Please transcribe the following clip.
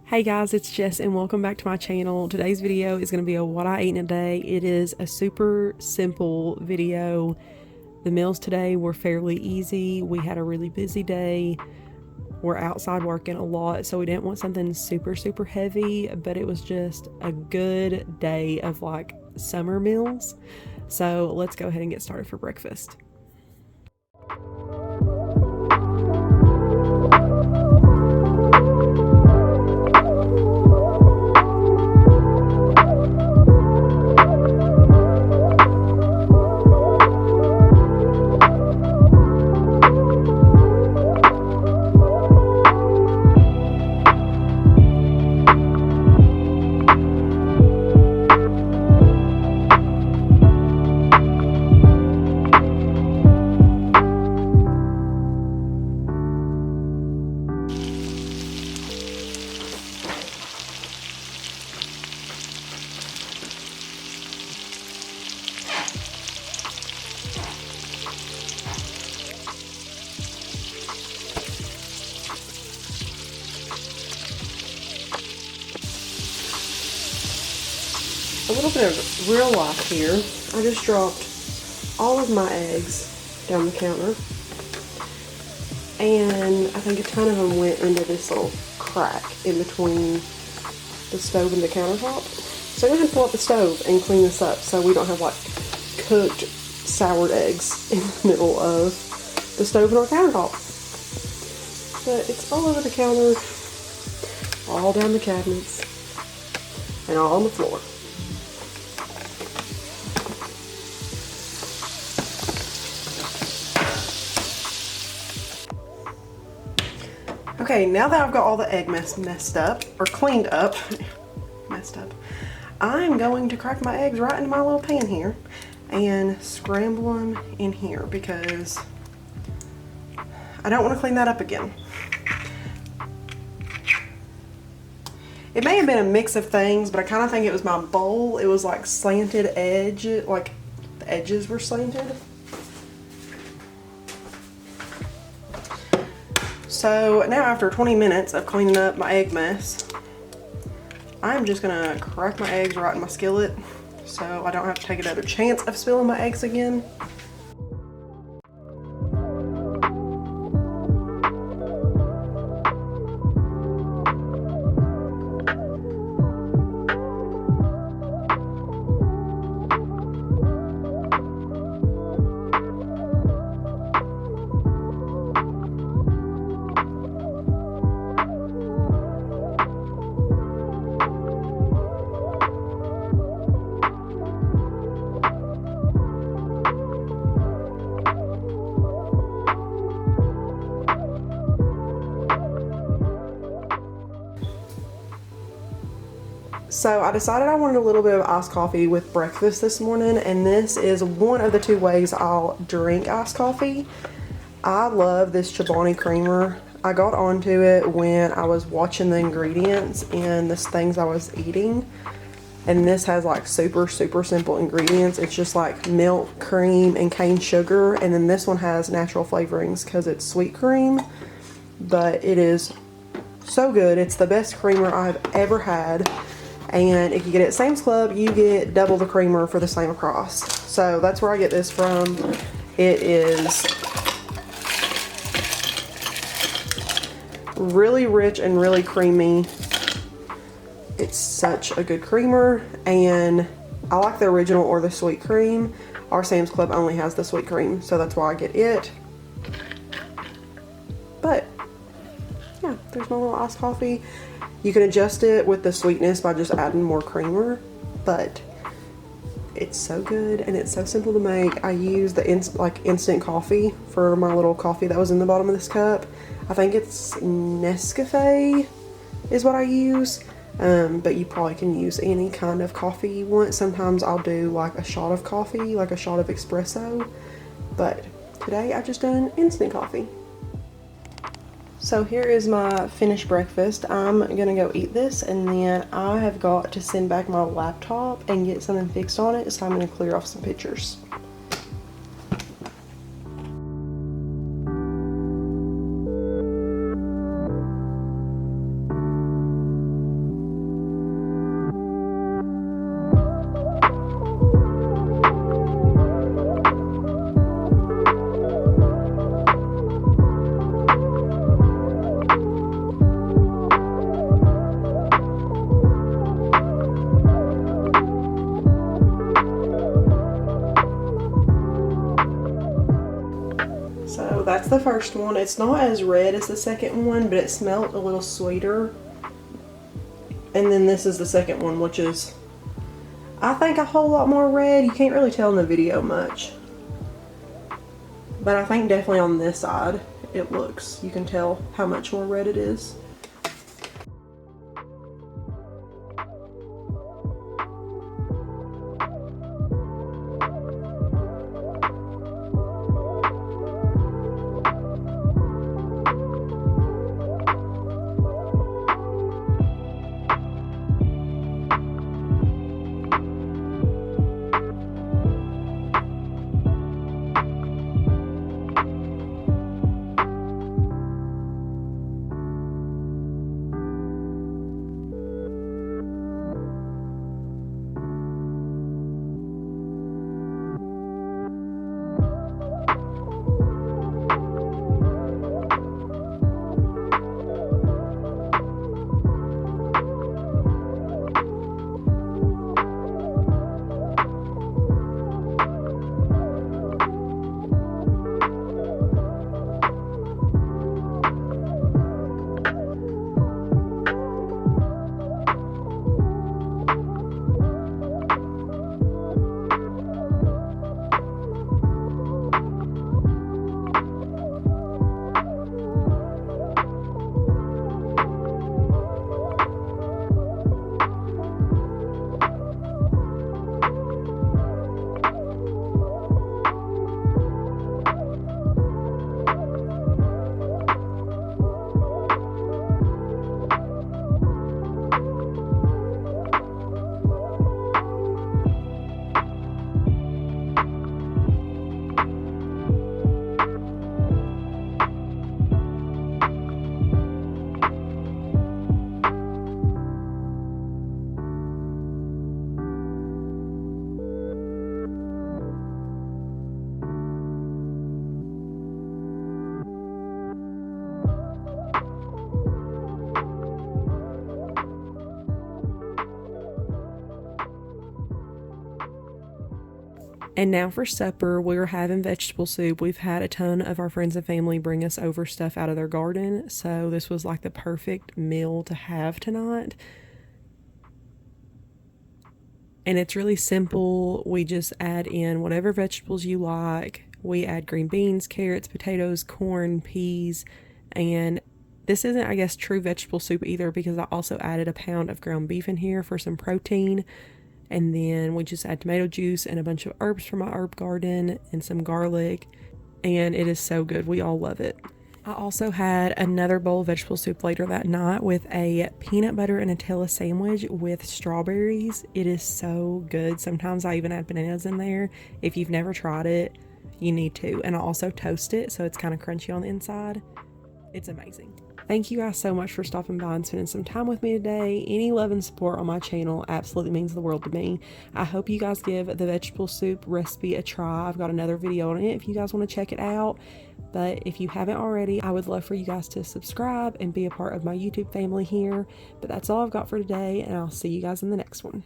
Hey guys, it's Jess and welcome back to my channel. Today's video is going to be a what I ate in a day. It is a super simple video. The meals today were fairly easy. We had a really busy day. We're outside working a lot, so we didn't want something super heavy, but it was just a good day of like summer meals. So let's go ahead and get started for breakfast. A little bit of real life here. I just dropped all of my eggs down the counter, and I think a ton of them went into this little crack in between the stove and the countertop. So I'm gonna have to pull up the stove and clean this up so we don't have like cooked soured eggs in the middle of the stove and our countertop. But it's all over the counter, all down the cabinets, and all on the floor. Okay, now that I've got all the egg messed up, or cleaned up, messed up, I'm going to crack my eggs right into my little pan here and scramble them in here because I don't want to clean that up again. It may have been a mix of things, but I kind of think it was my bowl. It was like slanted edge, like the edges were slanted. So now after 20 minutes of cleaning up my egg mess, I'm just gonna crack my eggs right in my skillet so I don't have to take another chance of spilling my eggs again. So I decided I wanted a little bit of iced coffee with breakfast this morning, and this is one of the two ways I'll drink iced coffee. I love this Chobani creamer. I got onto it when I was watching the ingredients in the things I was eating, and this has like super simple ingredients. It's just like milk, cream, and cane sugar, and then this one has natural flavorings because it's sweet cream, but it is so good. It's the best creamer I've ever had. And if you get it at Sam's Club, you get double the creamer for the same cost. So that's where I get this from. It is really rich and really creamy. It's such a good creamer, and I like the original or the sweet cream. Our Sam's Club only has the sweet cream, so that's why I get it. But yeah, there's my little iced coffee. You can adjust it with the sweetness by just adding more creamer, but it's so good and it's so simple to make. I use the instant coffee for my little coffee that was in the bottom of this cup. I think it's Nescafe is what I use, but you probably can use any kind of coffee you want. Sometimes I'll do like a shot of coffee, like a shot of espresso, but today I just done instant coffee. So here is my finished breakfast. I'm gonna go eat this, and then I have got to send back my laptop and get something fixed on it, so I'm gonna clear off some pictures. that's the first one. It's not as red as the second one, but it smelled a little sweeter. And then this is the second one, which is, I think, a whole lot more red. You can't really tell in the video much. But I think definitely on this side, it looks, you can tell how much more red it is. And now for supper, we're having vegetable soup. We've had a ton of our friends and family bring us over stuff out of their garden, so this was like the perfect meal to have tonight. And it's really simple. We just add in whatever vegetables you like. We add green beans, carrots, potatoes, corn, peas, and this isn't, I guess, true vegetable soup either, because I also added a pound of ground beef in here for some protein. And then we just add tomato juice and a bunch of herbs from my herb garden and some garlic. And it is so good. We all love it. I also had another bowl of vegetable soup later that night with a peanut butter and Nutella sandwich with strawberries. It is so good. Sometimes I even add bananas in there. If you've never tried it, you need to. And I also toast it so it's kind of crunchy on the inside. It's amazing. Thank you guys so much for stopping by and spending some time with me today. Any love and support on my channel absolutely means the world to me. I hope you guys give the vegetable soup recipe a try. I've got another video on it if you guys want to check it out. But if you haven't already, I would love for you guys to subscribe and be a part of my YouTube family here. But that's all I've got for today, and I'll see you guys in the next one.